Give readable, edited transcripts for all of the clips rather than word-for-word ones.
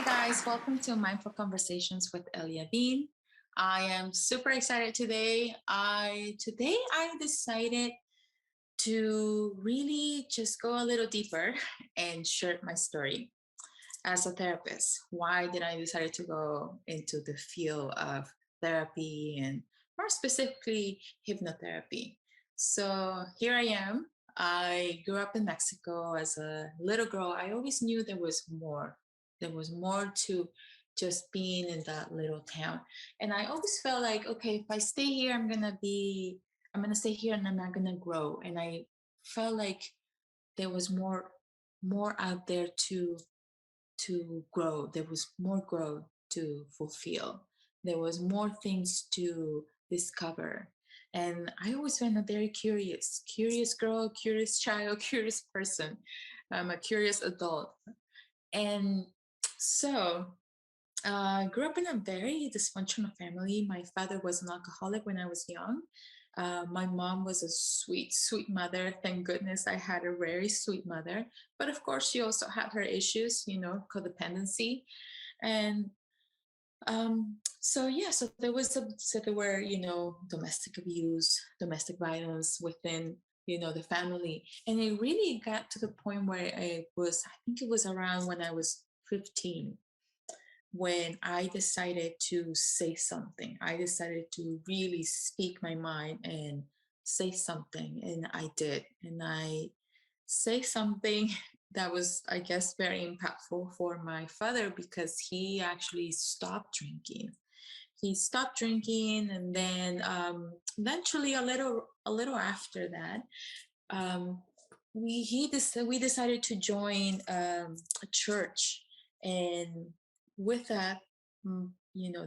guys, welcome to Mindful Conversations with Elia. I am super excited today. I decided to really just go a little deeper and share my story as a therapist. Why did I decide to go into the field of therapy and more specifically hypnotherapy? So here I am. I grew up in Mexico as a little girl. I always knew there was more. There was more to just being in that little town. And I always felt like, okay, if I stay here, I'm gonna stay here and I'm not gonna grow. And I felt like there was more out there to grow. There was more growth to fulfill. There was more things to discover. And I always been a very curious girl, curious child, curious person. I'm a curious adult. And so I grew up in a very dysfunctional family. My father was an alcoholic when I was young. My mom was a sweet mother. Thank goodness I had a very sweet mother. But of course, she also had her issues, codependency. And so there were, domestic abuse, domestic violence within, the family. And it really got to the point where I think it was around when I was 15 when I decided to say something. I decided to really speak my mind and say something. And I did. And I say something that was, I guess, very impactful for my father because he actually stopped drinking. He stopped drinking, and then eventually, a little after that, um, we decided to join a church, and with that,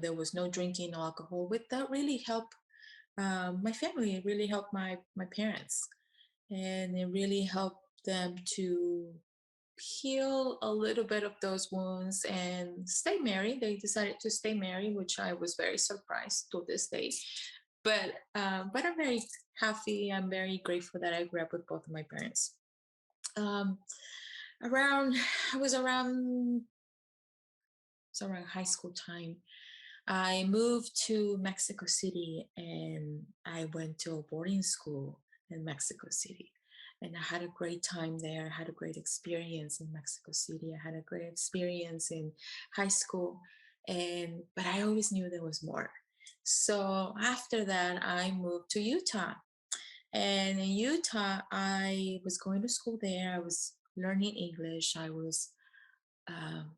there was no drinking, no alcohol. With that, really helped my family. It really helped my parents, and it really helped them to heal a little bit of those wounds and stay married. They decided to stay married, which I was very surprised to this day. But I'm very happy. I'm very grateful that I grew up with both of my parents. Um, around I was around high school time. I moved to Mexico City and I went to a boarding school in Mexico City. And I had a great time there. I had a great experience in Mexico City. I had a great experience in high school. But I always knew there was more. So after that, I moved to Utah. And in Utah, I was going to school there. I was learning English. I was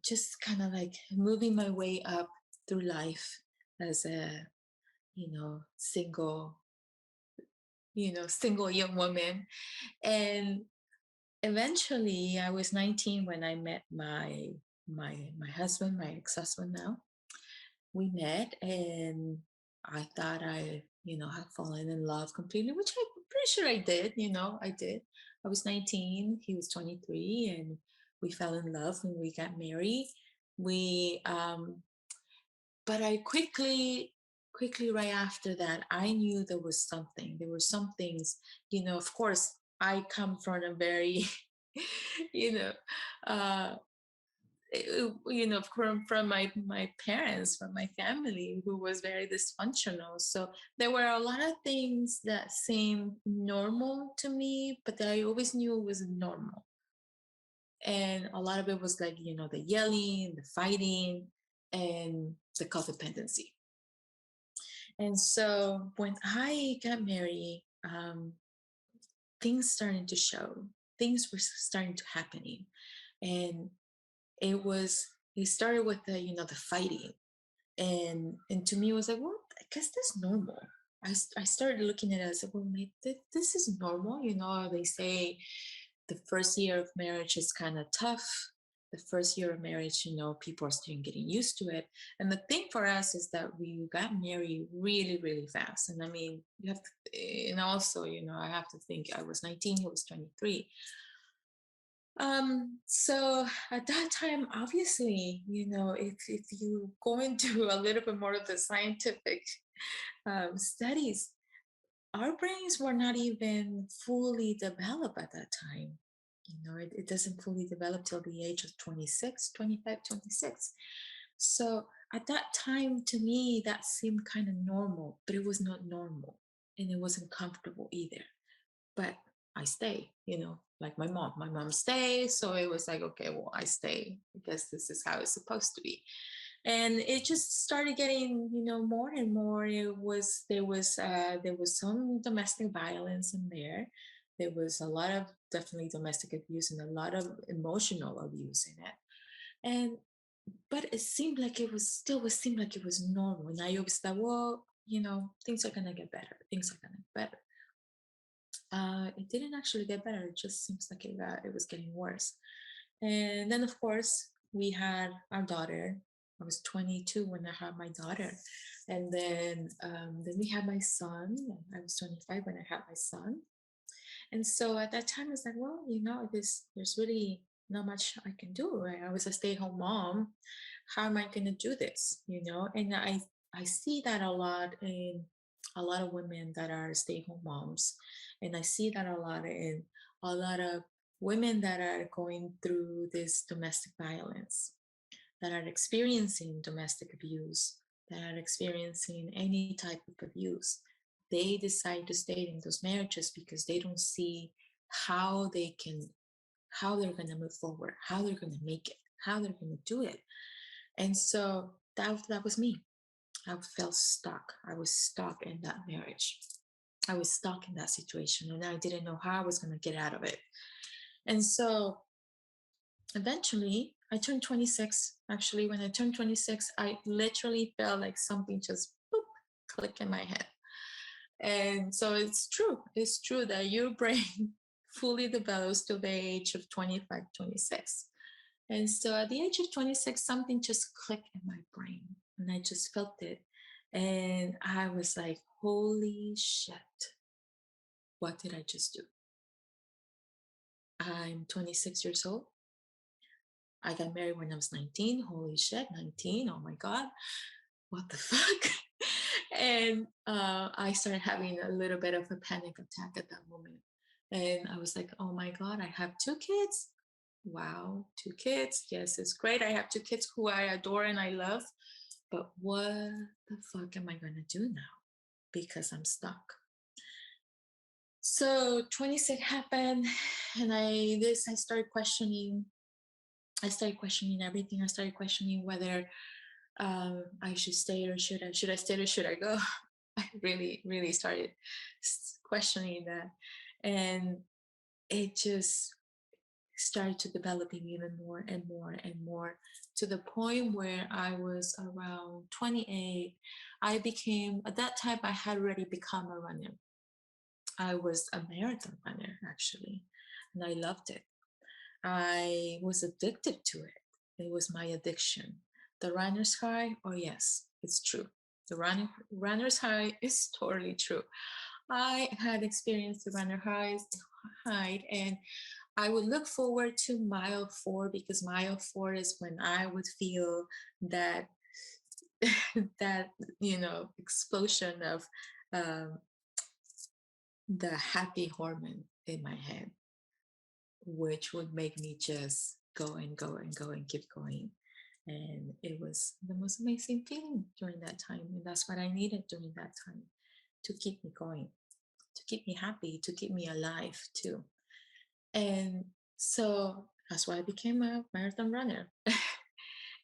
just kind of like moving my way up through life as a single single young woman. And eventually I was 19 when I met my husband, my ex-husband now. We met, and I thought I had fallen in love completely, which I'm pretty sure I did. I did. I was 19, he was 23, and we fell in love and we got married. We But I quickly right after that, I knew there was something. There were some things, of course, I come from a very, you know, uh, from my parents, from my family, who was very dysfunctional. So there were a lot of things that seemed normal to me, but that I always knew it was normal. And a lot of it was like, the yelling, the fighting, and the codependency. And so when I got married, things started to show. Things were starting to happening, and it started with the fighting, and to me it was like, well, I guess that's normal. I started looking at it as, well, maybe this is normal. They say the first year of marriage is kind of tough. The first year of marriage, people are still getting used to it. And the thing for us is that we got married really, really fast. And I mean, you have to, and also, I have to think I was 19, he was 23. So at that time, obviously, if you go into a little bit more of the scientific studies, our brains were not even fully developed at that time. It doesn't fully develop till the age of 26, 25, 26. So at that time, to me, that seemed kind of normal, but it was not normal and it wasn't comfortable either. But I stay, like my mom. My mom stays. So it was like, okay, well, I stay. I guess this is how it's supposed to be. And it just started getting, more and more. There was some domestic violence in there. There was a lot of definitely domestic abuse and a lot of emotional abuse in it. And but it seemed like it was still was seemed like it was normal. And I always thought, well, things are gonna get better. Things are gonna get better. It didn't actually get better. It just seems like it was getting worse. And then, of course, we had our daughter. I was 22 when I had my daughter, and then we had my son. I was 25 when I had my son, and so at that time, it's like, well, there's really not much I can do. Right? I was a stay-at-home mom. How am I going to do this? And I see that a lot in a lot of women that are stay-at-home moms, and I see that a lot of women that are going through this domestic violence, that are experiencing domestic abuse, that are experiencing any type of abuse. They decide to stay in those marriages because they don't see how they can, how they're going to move forward, how they're going to make it, how they're going to do it. And so that was me. I felt stuck. I was stuck in that marriage. I was stuck in that situation and I didn't know how I was going to get out of it. And so eventually I turned 26. Actually, when I turned 26, I literally felt like something just boop, click in my head. And so it's true that your brain fully develops to the age of 25, 26. And so at the age of 26, something just clicked in my brain and I just felt it. And I was like, holy shit, what did I just do? I'm 26 years old. I got married when I was 19. Holy shit, 19. Oh my God. What the fuck? And I started having a little bit of a panic attack at that moment. And I was like, oh my God, I have two kids. Wow, two kids. Yes, it's great. I have two kids who I adore and I love. But what the fuck am I going to do now? Because I'm stuck. So 26 happened and I started questioning. I started questioning everything. I started questioning whether I should stay or should I stay or should I go? I really, really started questioning that. And it just started to developing even more and more and more to the point where I was around 28. At that time, I had already become a runner. I was a marathon runner, actually, and I loved it. I was addicted to it. It was my addiction. The runner's high, oh, yes, it's true. The runner's high is totally true. I had experienced the high, and I would look forward to mile 4 because mile 4 is when I would feel that that explosion of um, the happy hormone in my head, which would make me just go and go and go and keep going. And it was the most amazing feeling during that time, and that's what I needed during that time to keep me going, to keep me happy, to keep me alive too. And so that's why I became a marathon runner.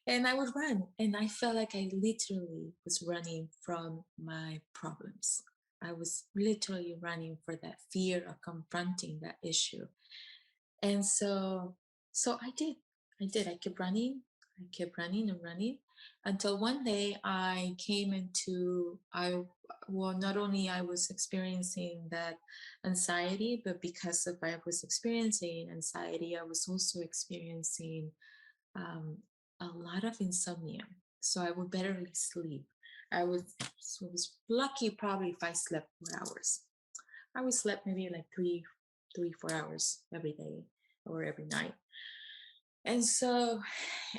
And I would run, and I felt like I literally was running from my problems. I was literally running for that fear of confronting that issue. And so I kept running, I kept running and running until one day I came into I well, not only I was experiencing that anxiety, but because of I was experiencing anxiety, I was also experiencing um, a lot of insomnia. So I would barely sleep. I was lucky probably if I slept 4 hours. I would sleep maybe like 4 hours every day or every night. And so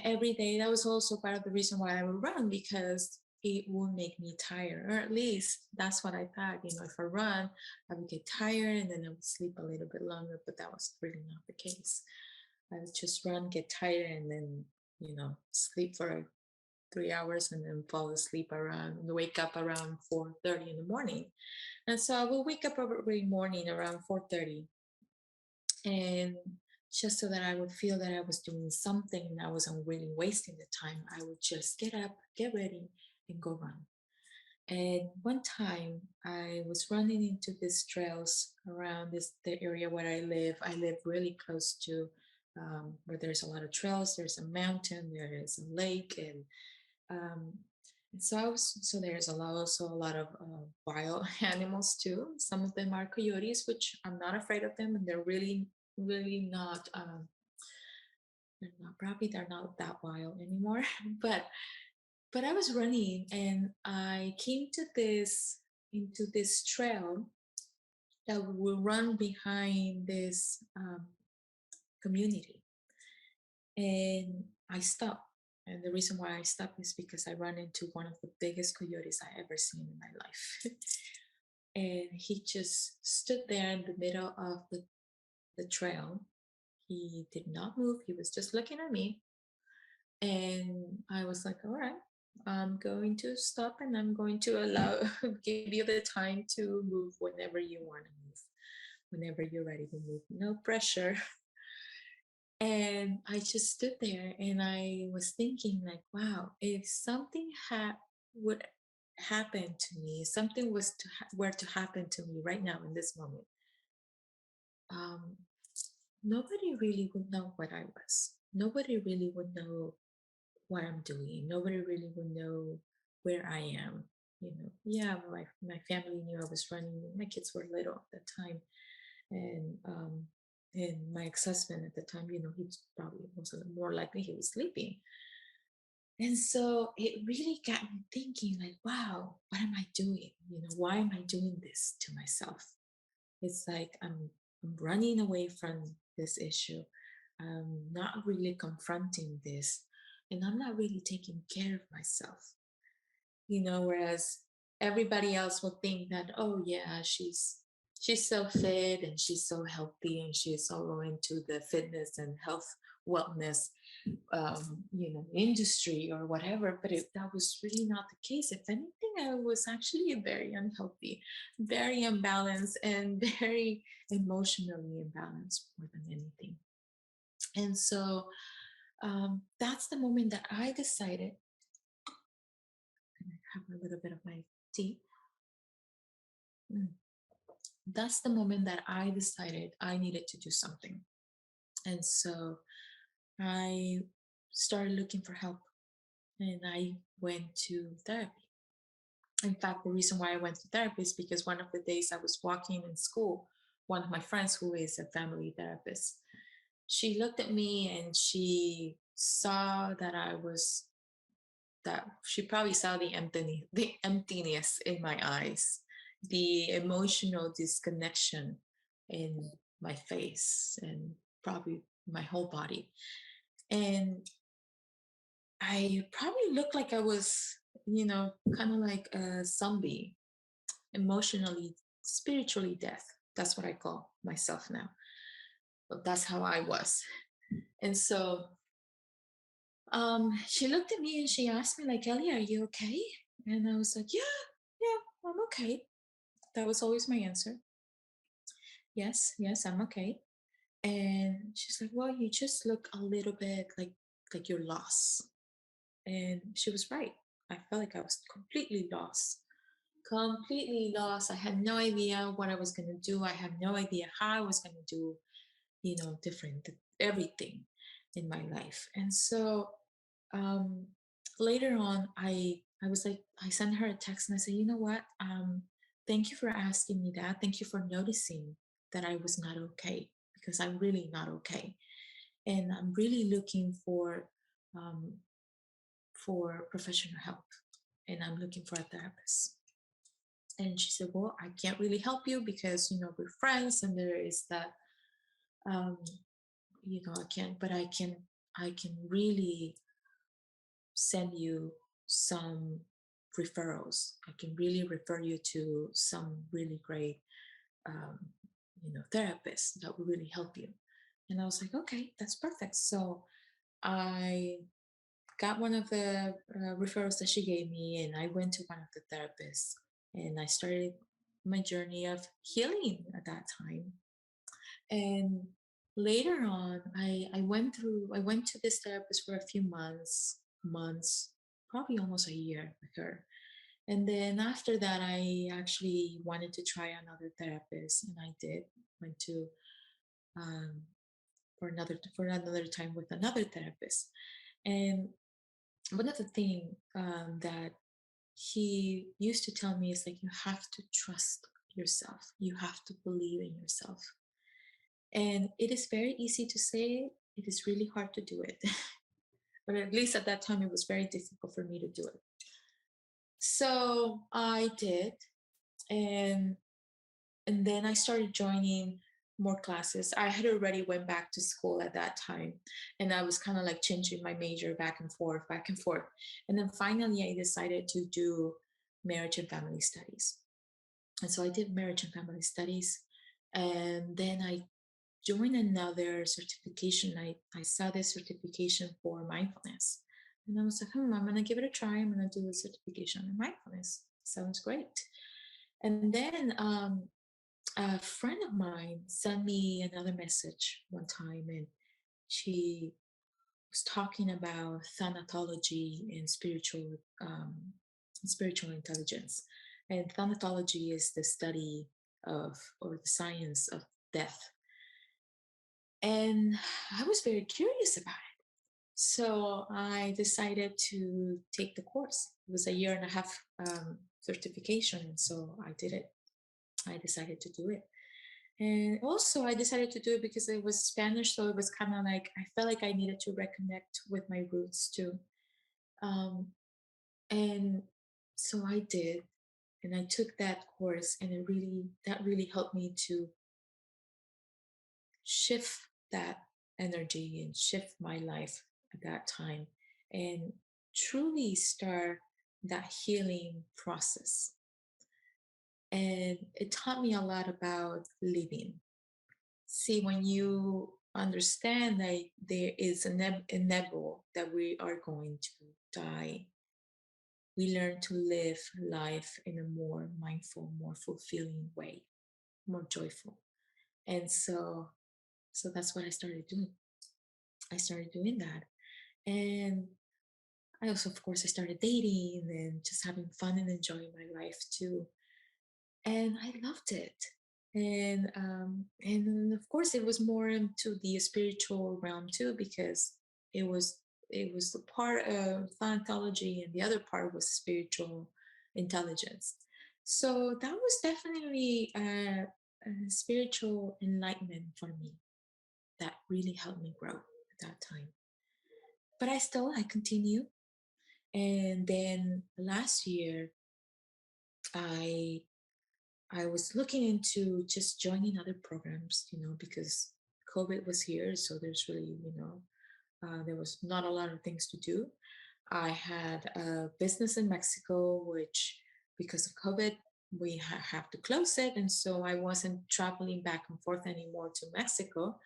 every day, that was also part of the reason why I would run, because it would make me tired, or at least that's what I thought. If I run, I would get tired and then I would sleep a little bit longer, but that was really not the case. I would just run, get tired, and then, sleep for 3 hours and then fall asleep around, wake up around 4:30 in the morning. And so I will wake up every morning around 4:30, and just so that I would feel that I was doing something and I wasn't really wasting the time, I would just get up, get ready, and go run. And one time I was running into these trails around the area where I live. I live really close to where there's a lot of trails. There's a mountain, there is a lake, um, and so there's also a lot of wild animals too. Some of them are coyotes, which I'm not afraid of them, and they're really, really not. They're not that wild anymore. but but I was running and I came to this into this trail that will run behind this community, and I stopped. And the reason why I stopped is because I ran into one of the biggest coyotes I ever seen in my life. And he just stood there in the middle of the trail. He did not move. He was just looking at me. And I was like, all right, I'm going to stop and I'm going to give you the time to move whenever you want to move, whenever you're ready to move. No pressure. And I just stood there and I was thinking, like, wow, if something would happen to me, something were to happen to me right now in this moment, um, nobody really would know what I was. Nobody really would know what I'm doing. Nobody really would know where I am. Yeah, my family knew I was running. My kids were little at the time, and my ex-husband at the time, he was probably most more likely he was sleeping. And so it really got me thinking, like, wow, what am I doing? Why am I doing this to myself? It's like I'm running away from this issue. I'm not really confronting this, and I'm not really taking care of myself. Whereas everybody else will think that, oh yeah, she's so fit and she's so healthy and she's so into the fitness and health wellness industry or whatever. But that was really not the case. If anything, I was actually very unhealthy, very imbalanced, and very emotionally imbalanced more than anything. And so that's the moment that I decided. I have a little bit of my tea. Mm. That's the moment that I decided I needed to do something. And so I started looking for help, and I went to therapy. In fact, the reason why I went to therapy is because one of the days I was walking in school, one of my friends who is a family therapist, she looked at me and she saw that she probably saw the emptiness in my eyes, the emotional disconnection in my face and probably my whole body. And I probably looked like I was, kind of like a zombie, emotionally, spiritually death. That's what I call myself now. But that's how I was. And so she looked at me and she asked me, like, Ellie, are you okay? And I was like, yeah, yeah, I'm okay. That was always my answer. Yes, yes, I'm okay. And she's like, well, you just look a little bit like you're lost. And she was right. I felt like I was completely lost. Completely lost. I had no idea what I was gonna do. I had no idea how I was gonna do, different everything in my life. And so um later on I was like, I sent her a text and I said, you know what, thank you for asking me that, thank you for noticing that I was not okay, because I'm really not okay, and I'm really looking um for professional help, and I'm looking for a therapist. And she said, well, I can't really help you because we're friends and there is that, um I can't, but I can really send you some referrals. I can really refer you to some really great, um, therapists that will really help you. And I was like, okay, that's perfect. So I got one of the referrals that she gave me, and I went to one of the therapists, and I started my journey of healing at that time. And later on, I went to this therapist for a few months, probably almost a year with her. And then after that, I actually wanted to try another therapist, and I did. Went to um, for another time with another therapist. And one of the things that he used to tell me is like, you have to trust yourself. You have to believe in yourself. And it is very easy to say, it is really hard to do it. But at least at that time, it was very difficult for me to do it. So I did. And and then I started joining more classes. I had already went back to school at that time, and I was kind of like changing my major back and forth, back and forth. And then finally I decided to do marriage and family studies. And so I did marriage and family studies, and then I joined another certification. I saw this certification for mindfulness, and I was like, I'm gonna give it a try. I'm gonna do a certification in mindfulness. Sounds great. And then a friend of mine sent me another message one time, and she was talking about thanatology and spiritual intelligence. And thanatology is the study of, or the science of, death. And I was very curious about it. So I decided to take the course. It was a year and a half certification. And so I did it. I decided to do it. And also, I decided to do it because it was Spanish. So it was kind of like, I felt like I needed to reconnect with my roots too. Um, and so I did. And I took that course, and that really helped me to shift that energy and shift my life at that time and truly start that healing process. And it taught me a lot about living. See, when you understand that there is inevitable that we are going to die, we learn to live life in a more mindful, more fulfilling way, more joyful. And so that's what I started doing. I started doing that. And I also, of course, I started dating and just having fun and enjoying my life too. And I loved it. And of course, it was more into the spiritual realm too, because it was it was the part of Scientology, and the other part was spiritual intelligence. So that was definitely a spiritual enlightenment for me that really helped me grow at that time. But I continue, and then last year I I was looking into just joining other programs, because COVID was here. So there's really, there was not a lot of things to do. I had a business in Mexico, which because of COVID, we have to close it. And so I wasn't traveling back and forth anymore to Mexico,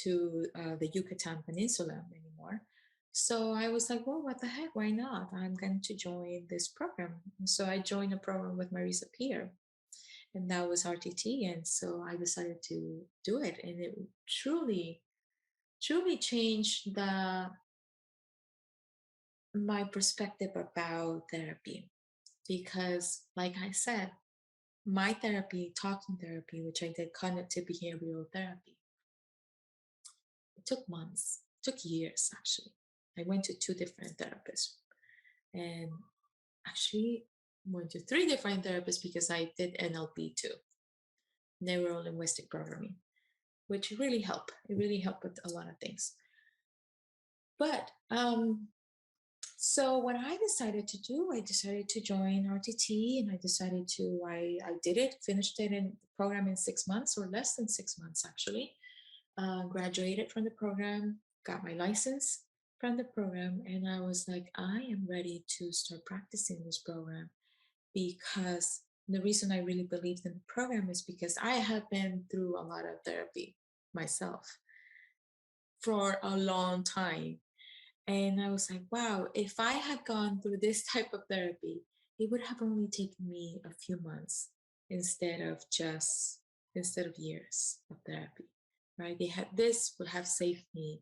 to the Yucatan Peninsula anymore. So I was like, well, what the heck? Why not? I'm going to join this program. And so I joined a program with Marisa Peer, and that was RTT. And so I decided to do it, and it truly changed the my perspective about therapy, because, like I said, my therapy, talking therapy, which I did cognitive behavioral therapy, it took months, it took years actually. I went to two different therapists, and actually went to three different therapists because I did NLP too, neuro linguistic programming, which really helped. It really helped with a lot of things. But so what I decided to do, I decided to join RTT, and I did it, finished it in the program in 6 months, or less than 6 months actually. Graduated from the program, got my license, from the program, and I was like, I am ready to start practicing this program because the reason I really believed in the program is because I have been through a lot of therapy myself for a long time. And I was like, wow, if I had gone through this type of therapy, it would have only taken me a few months instead of just instead of years of therapy. Right? They had this would have saved me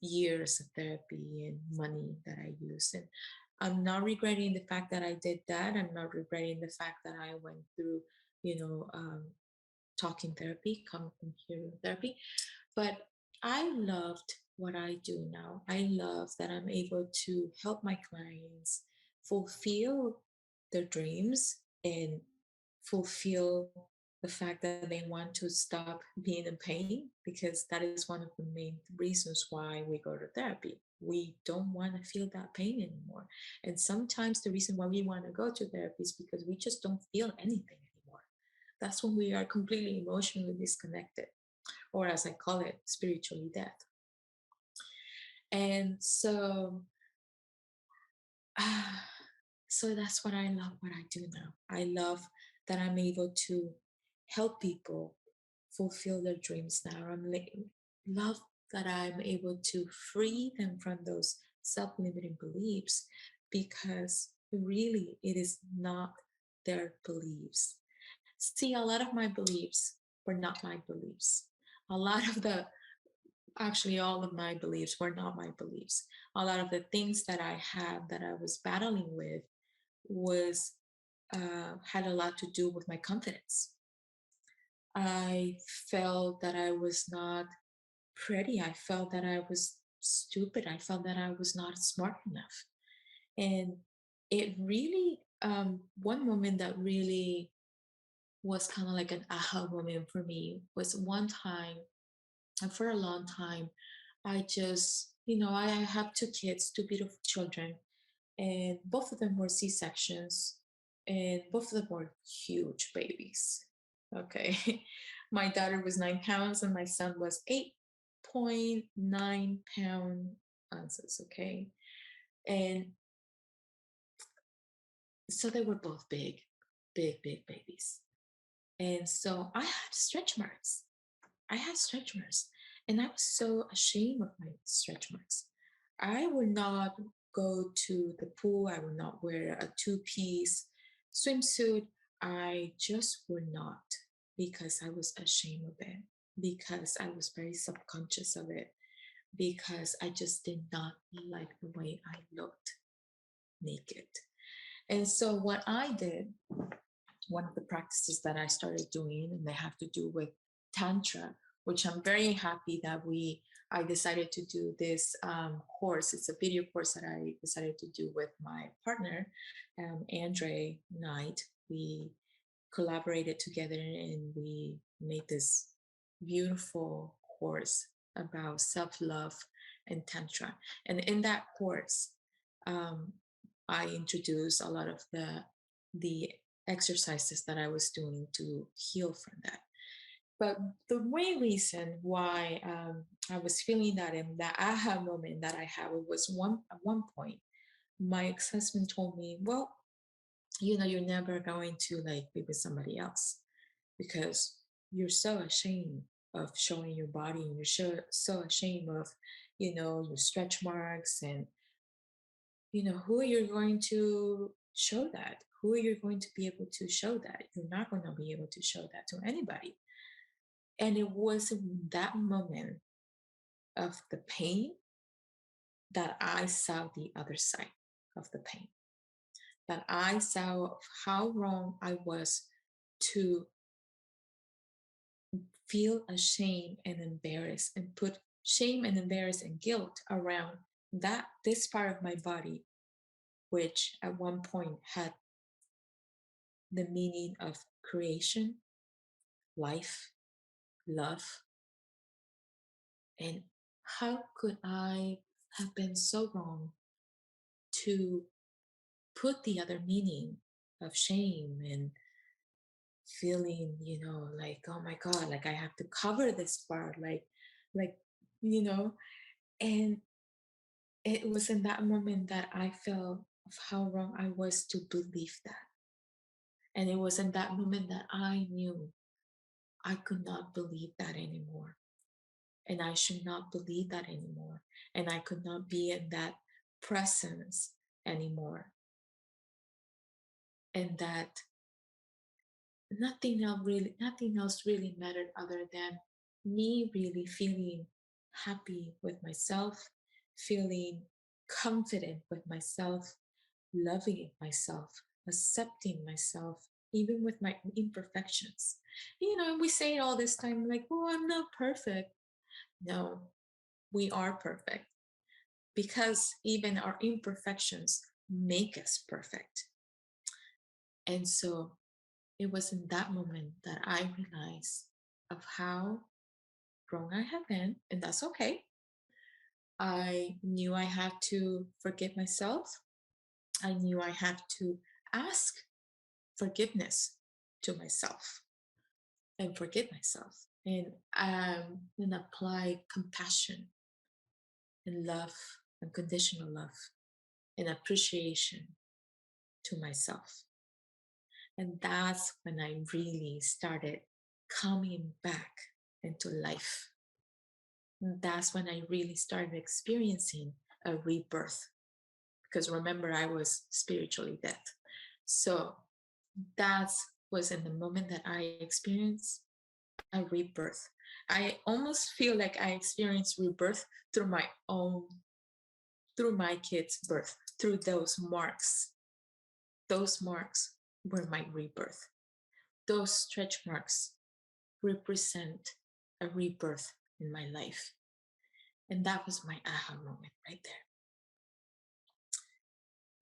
years of therapy and money that I used. And I'm not regretting the fact that I did that. I'm not regretting the fact that I went through, you know, talking therapy, cognitive behavioral therapy. But I loved what I do now. I love that I'm able to help my clients fulfill their dreams and fulfill the fact that they want to stop being in pain, because that is one of the main reasons why we go to therapy. We don't want to feel that pain anymore. And sometimes the reason why we want to go to therapy is because we just don't feel anything anymore. That's when we are completely emotionally disconnected, or as I call it, spiritually dead. And so, ah, so that's what I love what I do now. I love that I'm able to help people fulfill their dreams now. Love that I'm able to free them from those self-limiting beliefs, because really it is not their beliefs. See, a lot of my beliefs were not my beliefs. A lot of the Actually, all of my beliefs were not my beliefs. A lot of the things that I had that I was battling with was had a lot to do with my confidence. I felt that I was not pretty. I felt that I was stupid. I felt that I was not smart enough. And it really, one moment that really was kind of like an aha moment for me was one time, and for a long time, I just, I have two kids, two beautiful children, and both of them were C sections, and both of them were huge babies. Okay. My daughter was 9 pounds, and my son was 8.9 pound ounces. Okay. And so they were both big, big, big babies. And so I had stretch marks. I had stretch marks, and I was so ashamed of my stretch marks. I would not go to the pool. I would not wear a two-piece swimsuit. I just would not, because I was ashamed of it, because I was very subconscious of it, because I just did not like the way I looked naked. And so what I did, one of the practices that I started doing, and they have to do with Tantra, which I'm very happy that I decided to do this course. It's a video course that I decided to do with my partner, Andre Knight. We collaborated together and we made this beautiful course about self-love and Tantra. And in that course, um, I introduced a lot of the exercises that I was doing to heal from that. But the main reason why I was feeling that, and that aha moment that I had, was at one point, my ex-husband told me, well, you're never going to like be with somebody else because you're so ashamed of showing your body, and you're so ashamed of, your stretch marks, and who are you going to show that? Who are you going to be able to show that? You're not going to be able to show that to anybody. And it was in that moment of the pain that I saw the other side of the pain, that I saw how wrong I was to feel ashamed and embarrassed and put shame and embarrass and guilt around this part of my body, which at one point had the meaning of creation, life, love. And how could I have been so wrong to put the other meaning of shame and feeling, like, oh my God, like I have to cover this part, like, you know, and it was in that moment that I felt of how wrong I was to believe that. And it was in that moment that I knew I could not believe that anymore. And I should not believe that anymore. And I could not be in that presence anymore. And that nothing else really mattered other than me really feeling happy with myself, feeling confident with myself, loving myself, accepting myself, even with my imperfections. We say it all this time like, oh, I'm not perfect. No, we are perfect because even our imperfections make us perfect. And so it was in that moment that I realized of how wrong I have been, and that's okay. I knew I had to forgive myself. I knew I had to ask forgiveness to myself and forgive myself and apply compassion and love, unconditional love and appreciation to myself. And that's when I really started coming back into life. And that's when I really started experiencing a rebirth. Because remember, I was spiritually dead. So that was in the moment that I experienced a rebirth. I almost feel like I experienced rebirth through my own, through my kid's birth, through those marks. Those marks were my rebirth. Those stretch marks represent a rebirth in my life. And that was my aha moment right there.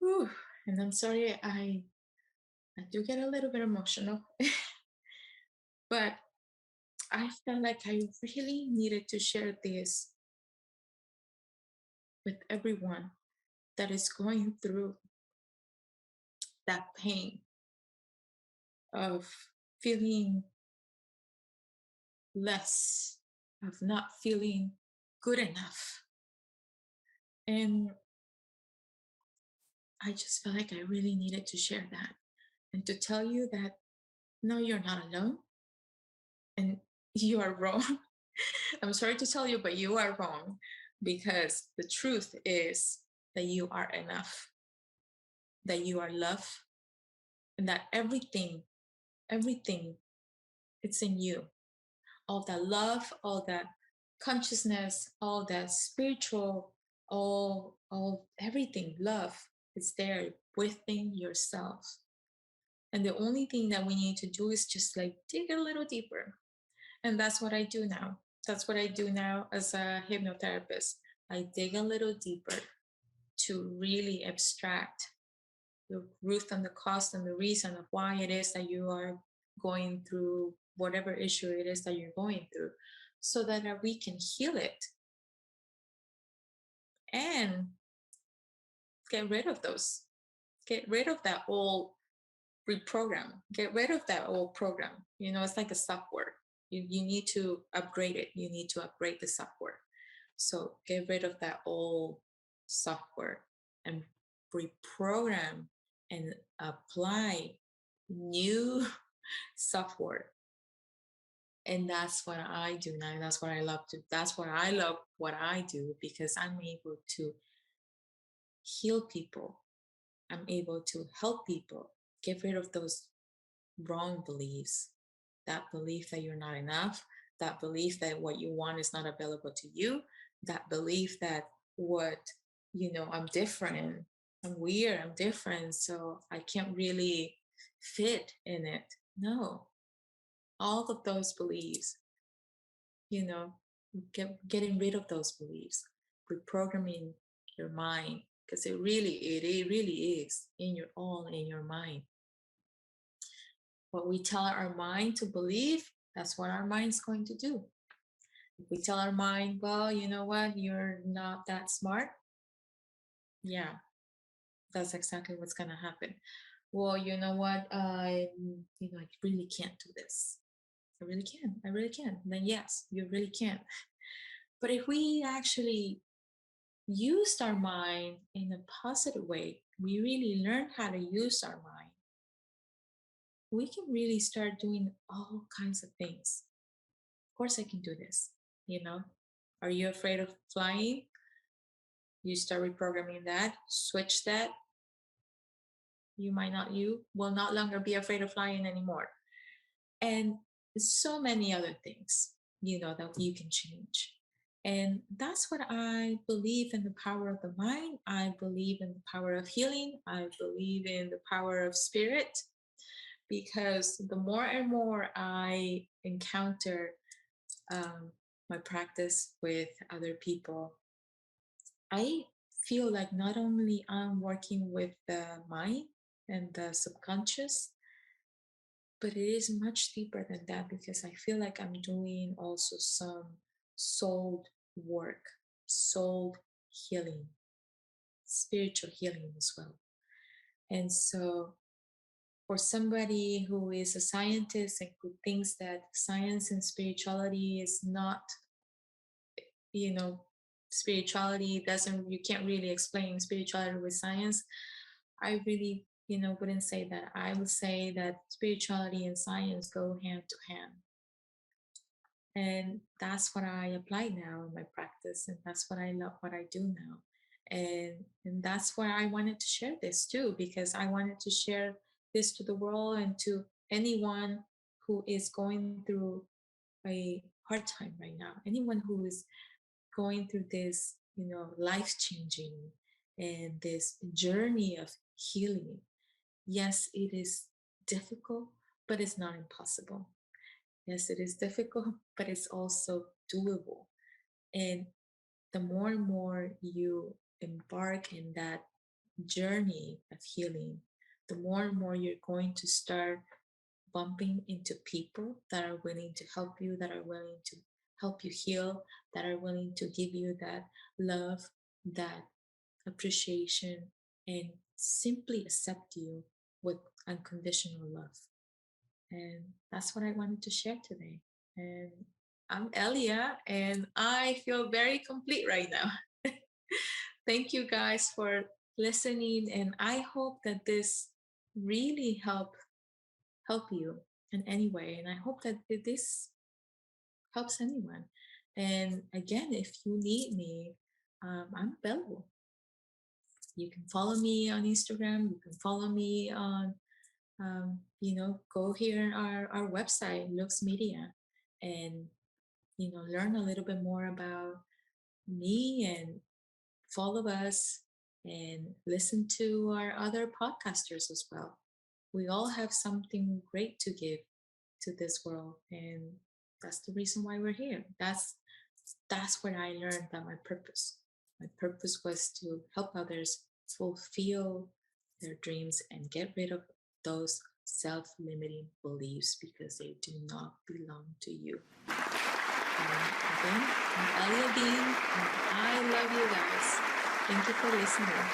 Whew. And I'm sorry, I do get a little bit emotional, but I felt like I really needed to share this with everyone that is going through that pain of feeling less, of not feeling good enough. And I just felt like I really needed to share that and to tell you that no, you're not alone and you are wrong. I'm sorry to tell you, but you are wrong because the truth is that you are enough, that you are love, and that everything, it's in you. All that love, all that consciousness, all that spiritual, all everything, love, it's there within yourself. And the only thing that we need to do is just like dig a little deeper. And that's what I do now. That's what I do now as a hypnotherapist. I dig a little deeper to really abstract the root and the cause and the reason of why it is that you are going through whatever issue it is that you're going through so that we can heal it and get rid of those, get rid of that old reprogram, get rid of that old program. It's like a software. You need to upgrade it. You need to upgrade the software. So get rid of that old software and reprogram and apply new software. And that's what I do now. That's what I love to. That's what I love what I do because I'm able to heal people. I'm able to help people get rid of those wrong beliefs. That belief that you're not enough, that belief that what you want is not available to you, that belief that I'm different, I'm weird, I'm different, so I can't really fit in it. No, all of those beliefs, you know, getting rid of those beliefs, reprogramming your mind, because it really is all in your mind. What we tell our mind to believe, that's what our mind's going to do. If we tell our mind, well, you know what, you're not that smart, yeah, that's exactly what's going to happen. Well, you know what, I really can't do this. I really can. Then yes, you really can. But if we actually used our mind in a positive way, we really learn how to use our mind, we can really start doing all kinds of things. Of course, I can do this. You know, are you afraid of flying? You start reprogramming that, switch that. You will not longer be afraid of flying anymore. And so many other things, that you can change. And that's what I believe in, the power of the mind. I believe in the power of healing. I believe in the power of spirit, because the more and more I encounter my practice with other people, I feel like not only I'm working with the mind and the subconscious, but it is much deeper than that, because I feel like I'm doing also some soul work, soul healing, spiritual healing as well. And so, for somebody who is a scientist and who thinks that science and spirituality is not, you know, spirituality doesn't, you can't really explain spirituality with science, I really, wouldn't say that. I would say that spirituality and science go hand to hand. And that's what I apply now in my practice. And that's what I love, what I do now. And that's why I wanted to share this too, because I wanted to share this to the world and to anyone who is going through a hard time right now, anyone who is going through this, life changing and this journey of healing. Yes, it is difficult, but it's not impossible. Yes, it is difficult, but it's also doable. And the more and more you embark in that journey of healing, the more and more you're going to start bumping into people that are willing to help you, that are willing to help you heal, that are willing to give you that love, that appreciation, and simply accept you with unconditional love. And that's what I wanted to share today. And I'm Elia, and I feel very complete right now. Thank you guys for listening, and I hope that this really help you in any way. And I hope that this helps anyone. And again, if you need me, I'm available. You can follow me on Instagram. You can follow me on, go here on our website, Lux Media, and, learn a little bit more about me and follow us and listen to our other podcasters as well. We all have something great to give to this world, and that's the reason why we're here. That's what I learned that my purpose was to help others fulfill their dreams and get rid of those self-limiting beliefs, because they do not belong to you. And again, I'm Elia Bean, and I love you guys. Thank you for listening.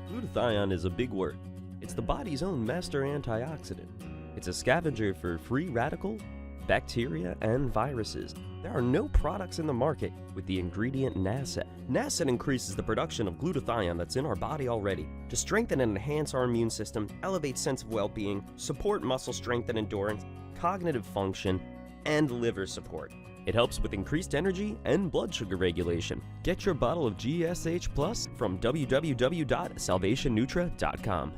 Glutathione is a big word. It's the body's own master antioxidant. It's a scavenger for free radical, bacteria, and viruses. There are no products in the market with the ingredient Nasset. Nasset increases the production of glutathione that's in our body already to strengthen and enhance our immune system, elevate sense of well-being, support muscle strength and endurance, cognitive function, and liver support. It helps with increased energy and blood sugar regulation. Get your bottle of GSH Plus from www.salvationnutra.com.